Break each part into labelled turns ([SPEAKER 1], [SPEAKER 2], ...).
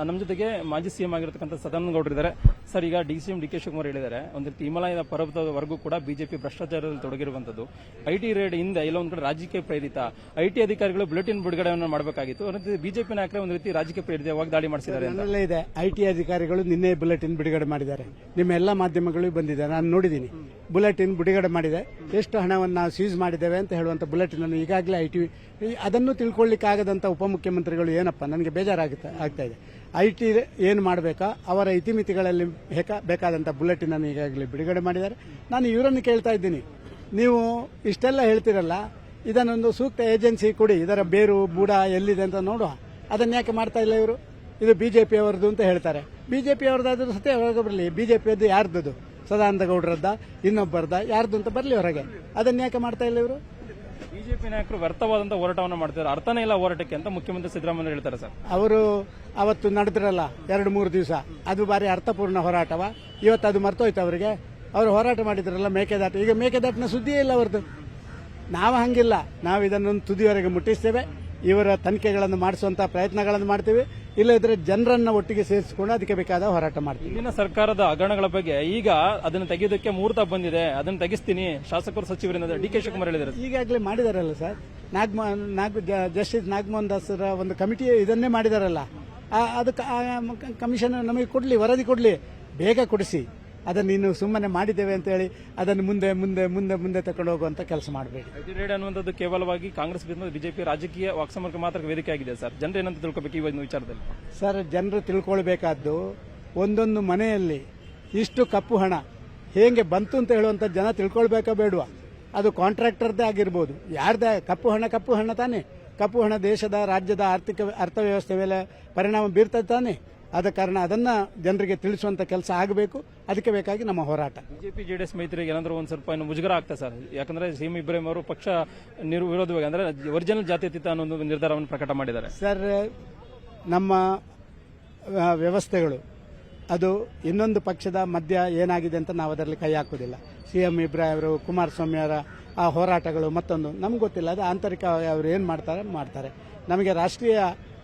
[SPEAKER 1] ನಮ್ಮ ಜೊತೆಗೆ ಮಾಜಿ ಸಿಎಂ ಆಗಿರತಕ್ಕಂಥ ಸದಾನಂದ ಗೌಡರು ಇದ್ದಾರೆ. ಸರ್, ಈಗ ಡಿಸಿಎಂ ಡಿ ಕೆ ಶಿವಕುಮಾರ್ ಹೇಳಿದ್ದಾರೆ, ಒಂದು ರೀತಿ ಹಿಮಾಲಯದ ಪರ್ವತದವರೆಗೂ ಕೂಡ ಬಿಜೆಪಿ ಭ್ರಷ್ಟಾಚಾರದಲ್ಲಿ ತೊಡಗಿರುವಂತದ್ದು. ಐಟಿ ರೇಡ್ ಹಿಂದೆ ಇಲ್ಲ ಒಂದ್ ಕಡೆ ರಾಜಕೀಯ ಪ್ರೇರಿತ ಐಟಿ ಅಧಿಕಾರಿಗಳು ಬುಲೆಟಿನ್ ಬಿಡುಗಡೆಯನ್ನು ಮಾಡಬೇಕಾಗಿತ್ತು. ಒಂದು ಬಿಜೆಪಿ ನಾಯಕರೇ ಒಂದು ರೀತಿ ರಾಜಕೀಯ ಪ್ರೇರಿತವಾಗಿ ದಾಳಿ ಮಾಡಿಸಿದ್ದಾರೆ.
[SPEAKER 2] ಇದೆ ಐಟಿ ಅಧಿಕಾರಿಗಳು ನಿನ್ನೆ ಬುಲೆಟಿನ್ ಬಿಡುಗಡೆ ಮಾಡಿದ್ದಾರೆ. ನಿಮ್ಮ ಎಲ್ಲ ಮಾಧ್ಯಮಗಳು ಬಂದಿದೆ, ನಾನು ನೋಡಿದ್ದೀನಿ. ಬುಲೆಟಿನ್ ಬಿಡುಗಡೆ ಮಾಡಿದೆ, ಎಷ್ಟು ಹಣವನ್ನು ನಾವು ಸೀಸ್ ಮಾಡಿದ್ದೇವೆ ಅಂತ ಹೇಳುವಂತ ಬುಲೆಟಿನ್ ಅನ್ನು ಈಗಾಗಲೇ ಐಟಿ ಅದನ್ನು ತಿಳ್ಕೊಳ್ಳಿಕ್ಕಾಗದಂತ ಉಪಮುಖ್ಯಮಂತ್ರಿಗಳು ಏನಪ್ಪ ನನಗೆ ಆಗ್ತಾ ಇದೆ. ಐಟಿ ಏನು ಮಾಡಬೇಕಾ ಅವರ ಇತಿಮಿತಿಗಳಲ್ಲಿ ಬೇಕಾದಂಥ ಬುಲೆಟಿನ್ ಅನ್ನು ಈಗಾಗಲೇ ಬಿಡುಗಡೆ ಮಾಡಿದ್ದಾರೆ. ನಾನು ಇವರನ್ನು ಕೇಳ್ತಾ ಇದ್ದೀನಿ, ನೀವು ಇಷ್ಟೆಲ್ಲ ಹೇಳ್ತಿರಲ್ಲ, ಇದನ್ನೊಂದು ಸೂಕ್ತ ಏಜೆನ್ಸಿ ಕೊಡಿ, ಇದರ ಬೇರು ಬೂಡ ಎಲ್ಲಿದೆ ಅಂತ ನೋಡುವ. ಅದನ್ನ ಯಾಕೆ ಮಾಡ್ತಾ ಇಲ್ಲ ಇವರು? ಇದು ಬಿಜೆಪಿ ಅವರದು ಅಂತ ಹೇಳ್ತಾರೆ. ಬಿಜೆಪಿ ಅವರದಾದ್ರೂ ಸತ್ಯ ಹೊರಗೆ ಬರಲಿ. ಬಿಜೆಪಿಯದ್ದು ಯಾರ್ದದು? ಸದಾನಂದ ಗೌಡರದ್ದ, ಇನ್ನೊಬ್ಬರದ, ಯಾರ್ದು ಅಂತ ಬರಲಿ ಹೊರಗೆ. ಅದನ್ನ ಯಾಕೆ ಮಾಡ್ತಾ ಇಲ್ಲ ಇವರು?
[SPEAKER 1] ಬಿಜೆಪಿ ನಾಯಕರು ವ್ಯರ್ಥವಾದಂತಹ ಹೋರಾಟವನ್ನು ಮಾಡ್ತಿದ್ದಾರೆ, ಅರ್ಥನೇ ಇಲ್ಲ ಹೋರಾಟಕ್ಕೆ ಅಂತ ಮುಖ್ಯಮಂತ್ರಿ ಸಿದ್ದರಾಮಯ್ಯ ಹೇಳ್ತಾರೆ. ಸರ್,
[SPEAKER 2] ಅವರು ಅವತ್ತು ನಡೆದ್ರಲ್ಲ 2-3 ದಿವಸ, ಅದು ಬಾರಿ ಅರ್ಥಪೂರ್ಣ ಹೋರಾಟವ. ಇವತ್ತು ಅದು ಮರ್ತೋಯ್ತು ಅವರಿಗೆ. ಅವರು ಹೋರಾಟ ಮಾಡಿದ್ರಲ್ಲ ಮೇಕೆದಾಟು, ಈಗ ಮೇಕೆದಾಟಿನ ಸುದ್ದಿಯೇ ಇಲ್ಲ ಅವರದ್ದು. ನಾವು ಹಂಗಿಲ್ಲ, ನಾವು ಇದನ್ನೊಂದು ತುದಿಯವರೆಗೆ ಮುಟ್ಟಿಸ್ತೇವೆ. ಇವರ ತನಿಖೆಗಳನ್ನು ಮಾಡಿಸುವಂತ ಪ್ರಯತ್ನಗಳನ್ನು ಮಾಡ್ತೀವಿ. ಇಲ್ಲದ್ರೆ ಜನರನ್ನ ಒಟ್ಟಿಗೆ ಸೇರಿಸಿಕೊಂಡು ಅದಕ್ಕೆ ಬೇಕಾದ ಹೋರಾಟ ಮಾಡ್ತೀವಿ.
[SPEAKER 1] ಇಲ್ಲಿನ ಸರ್ಕಾರದ ಹಗರಣಗಳ ಬಗ್ಗೆ ಈಗ ಅದನ್ನು ತೆಗೆಯೋದಕ್ಕೆ ಮುಹೂರ್ತ ಬಂದಿದೆ, ಅದನ್ನು ತೆಗಿಸ್ತೀನಿ ಶಾಸಕರು ಸಚಿವರಿಂದ ಡಿ ಕೆ ಶಿವಕುಮಾರ್ ಹೇಳಿದ್ದಾರೆ.
[SPEAKER 2] ಈಗಾಗಲೇ ಮಾಡಿದಾರಲ್ಲ ಸರ್, ಜಸ್ಟಿಸ್ ನಾಗಮೋಹನ್ ದಾಸರ ಒಂದು ಕಮಿಟಿ ಇದನ್ನೇ ಮಾಡಿದಾರಲ್ಲ. ಅದಕ್ಕೆ ಕಮಿಷನ್ ನಮಗೆ ಕೊಡ್ಲಿ, ವರದಿ ಕೊಡ್ಲಿ, ಬೇಗ ಕೊಡಿಸಿ. ಅದನ್ನು ಇನ್ನು ಸುಮ್ಮನೆ ಮಾಡಿದ್ದೇವೆ ಅಂತ ಹೇಳಿ ಅದನ್ನು ಮುಂದೆ ಮುಂದೆ ಮುಂದೆ ಮುಂದೆ ತಕೊಂಡು ಹೋಗುವಂತ ಕೆಲಸ ಮಾಡಬೇಡಿ.
[SPEAKER 1] ಐಟಿ ರೇಡ್ ಅನ್ನುವಂಥದ್ದು ಕೇವಲವಾಗಿ ಕಾಂಗ್ರೆಸ್ ಬಿಜೆಪಿ ರಾಜಕೀಯ ವಾಕ್ಸಮರಕ್ಕೆ ಮಾತ್ರ ವೇದಿಕೆ ಆಗಿದೆ. ಸರ್, ಜನರು ಏನಂತ ತಿಳ್ಕೊಬೇಕು ಈ ಒಂದು ವಿಚಾರದಲ್ಲಿ?
[SPEAKER 2] ಸರ್, ಜನರು ತಿಳ್ಕೊಳ್ಬೇಕಾದ್ದು, ಒಂದೊಂದು ಮನೆಯಲ್ಲಿ ಇಷ್ಟು ಕಪ್ಪು ಹಣ ಹೇಗೆ ಬಂತು ಅಂತ ಹೇಳುವಂತ ಜನ ತಿಳ್ಕೊಳ್ಬೇಕಾ ಬೇಡವಾ? ಅದು ಕಾಂಟ್ರಾಕ್ಟರ್ದೇ ಆಗಿರ್ಬೋದು, ಯಾರ್ದೇ ಕಪ್ಪು ಹಣ ತಾನೆ. ಕಪ್ಪು ಹಣ ದೇಶದ ರಾಜ್ಯದ ಅರ್ಥವ್ಯವಸ್ಥೆ ಮೇಲೆ ಪರಿಣಾಮ ಬೀರ್ತದೆ ತಾನೆ. ಆದ ಕಾರಣ ಅದನ್ನ ಜನರಿಗೆ ತಿಳಿಸುವಂತ ಕೆಲಸ ಆಗಬೇಕು. ಅದಕ್ಕೆ ಬೇಕಾಗಿ ನಮ್ಮ ಹೋರಾಟ.
[SPEAKER 1] ಬಿಜೆಪಿ ಜೆಡಿಎಸ್ ಮೈತ್ರಿಗೆ ಏನಾದರೂ ಒಂದು ಸ್ವಲ್ಪ ಇನ್ನು ಮುಜುಗರ ಆಗ್ತದೆ ಸರ್, ಯಾಕಂದ್ರೆ ಸಿಎಂ ಇಬ್ರಾಹಿಂ ಅವರು ಪಕ್ಷ ವಿರೋಧವಾಗಿ ಅಂದ್ರೆ ಒರಿಜಿನಲ್ ಜಾತ್ಯತೀತ ಅನ್ನೋ ಒಂದು ನಿರ್ಧಾರವನ್ನು ಪ್ರಕಟ ಮಾಡಿದ್ದಾರೆ.
[SPEAKER 2] ಸರ್, ನಮ್ಮ ವ್ಯವಸ್ಥೆಗಳು ಅದು ಇನ್ನೊಂದು ಪಕ್ಷದ ಮಧ್ಯ ಏನಾಗಿದೆ ಅಂತ ನಾವು ಅದರಲ್ಲಿ ಕೈ ಹಾಕುವುದಿಲ್ಲ. ಸಿಎಂ ಇಬ್ರಾಹಿಂ ಅವರು, ಕುಮಾರಸ್ವಾಮಿ ಅವರ ಆ ಹೋರಾಟಗಳು ಮತ್ತೊಂದು ನಮ್ಗೆ ಗೊತ್ತಿಲ್ಲ. ಅದು ಆಂತರಿಕ, ಅವರು ಏನು ಮಾಡ್ತಾರೆ. ನಮಗೆ ರಾಷ್ಟ್ರೀಯ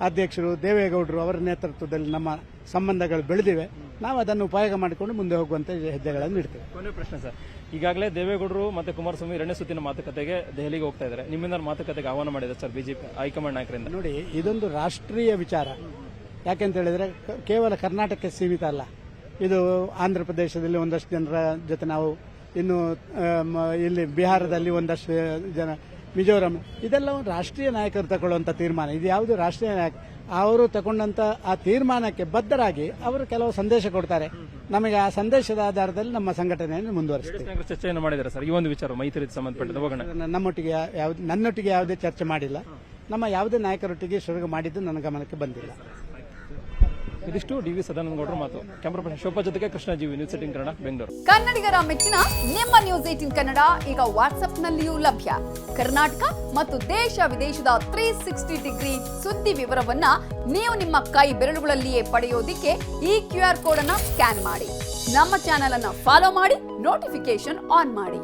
[SPEAKER 2] ಅಧ್ಯಕ್ಷರು ದೇವೇಗೌಡರು ಅವರ ನೇತೃತ್ವದಲ್ಲಿ ನಮ್ಮ ಸಂಬಂಧಗಳು ಬೆಳೆದಿವೆ. ನಾವು ಅದನ್ನು ಉಪಯೋಗ ಮಾಡಿಕೊಂಡು ಮುಂದೆ ಹೋಗುವಂತ ಹೆಜ್ಜೆಗಳನ್ನು ಇಡ್ತೇವೆ.
[SPEAKER 1] ಕೊನೆ ಪ್ರಶ್ನೆ ಸರ್, ಈಗಾಗಲೇ ದೇವೇಗೌಡರು ಮತ್ತೆ ಕುಮಾರಸ್ವಾಮಿ 2ನೇ ಸುತ್ತಿನ ಮಾತುಕತೆಗೆ ದೆಹಲಿಗೆ ಹೋಗ್ತಾ ಇದ್ದಾರೆ. ನಿಮ್ಮಿಂದ ಮಾತುಕತೆಗೆ ಆಹ್ವಾನ ಮಾಡಿದೆ ಸರ್ ಬಿಜೆಪಿ ಹೈಕಮಾಂಡ್ ನಾಯಕರಿಂದ.
[SPEAKER 2] ನೋಡಿ, ಇದೊಂದು ರಾಷ್ಟ್ರೀಯ ವಿಚಾರ. ಯಾಕೆಂತ ಹೇಳಿದ್ರೆ ಕೇವಲ ಕರ್ನಾಟಕಕ್ಕೆ ಸೀಮಿತ ಅಲ್ಲ. ಇದು ಆಂಧ್ರ ಪ್ರದೇಶದಲ್ಲಿ ಒಂದಷ್ಟು ಜನರ ಜೊತೆ ನಾವು, ಇನ್ನು ಇಲ್ಲಿ ಬಿಹಾರದಲ್ಲಿ ಒಂದಷ್ಟು ಜನ, ಮಿಜೋರಾಂ, ಇದೆಲ್ಲ ರಾಷ್ಟ್ರೀಯ ನಾಯಕರು ತಗೊಳ್ಳುವಂತ ತೀರ್ಮಾನ. ಇದು ಯಾವುದು ರಾಷ್ಟ್ರೀಯ ನಾಯಕ ಅವರು ತಗೊಂಡಂತ ಆ ತೀರ್ಮಾನಕ್ಕೆ ಬದ್ಧರಾಗಿ ಅವರು ಕೆಲವು ಸಂದೇಶ ಕೊಡ್ತಾರೆ. ನಮಗೆ ಆ ಸಂದೇಶದ ಆಧಾರದಲ್ಲಿ ನಮ್ಮ ಸಂಘಟನೆಯನ್ನು ಮುಂದುವರಿಸ್ತೀವಿ.
[SPEAKER 1] ಚರ್ಚೆಯನ್ನು ಮಾಡಿದ್ದಾರೆ ಸರ್ ಈ ಒಂದು ವಿಚಾರ ಮೈತ್ರಿಗೆ ಸಂಬಂಧಪಟ್ಟ ಹೋಗೋಣ.
[SPEAKER 2] ನನ್ನೊಟ್ಟಿಗೆ ಯಾವುದೇ ಚರ್ಚೆ ಮಾಡಿಲ್ಲ. ನಮ್ಮ ಯಾವುದೇ ನಾಯಕರೊಟ್ಟಿಗೆ ಶುರು ಮಾಡಿದ್ದು ನನ್ನ ಗಮನಕ್ಕೆ ಬಂದಿಲ್ಲ.
[SPEAKER 1] ಇದಿಷ್ಟು ಡಿವಿ ಸದಾನಂದ ಗೌಡರ ಮಾತು. ಕ್ಯಾಮರಾ ಪರ್ಸನ್ ಶೋಭಾ ಜೊತೆಗೆ ಕೃಷ್ಣ ಜೀವಿ, ನ್ಯೂಸ್ 18 ಕನ್ನಡ, ಬೆಂಗಳೂರು.
[SPEAKER 3] ಕನ್ನಡಿಗರ ಮೆಚ್ಚಿನ ನಿಮ್ಮ ನ್ಯೂಸ್ 18 ಕನ್ನಡ ಈಗ ವಾಟ್ಸ್ಆಪ್ನಲ್ಲಿಯೂ ಲಭ್ಯ. ಕರ್ನಾಟಕ ಮತ್ತು ದೇಶ ವಿದೇಶದ 360 ಡಿಗ್ರಿ ಸುದ್ದಿ ವಿವರವನ್ನ ನೀವು ನಿಮ್ಮ ಕೈ ಬೆರಳುಗಳಲ್ಲಿಯೇ ಪಡೆಯೋದಿಕ್ಕೆ ಈ QR ಕೋಡ್ ಅನ್ನ ಸ್ಕ್ಯಾನ್ ಮಾಡಿ. ನಮ್ಮ ಚಾನೆಲ್ ಅನ್ನ ಫಾಲೋ ಮಾಡಿ, ನೋಟಿಫಿಕೇಶನ್ ಆನ್ ಮಾಡಿ.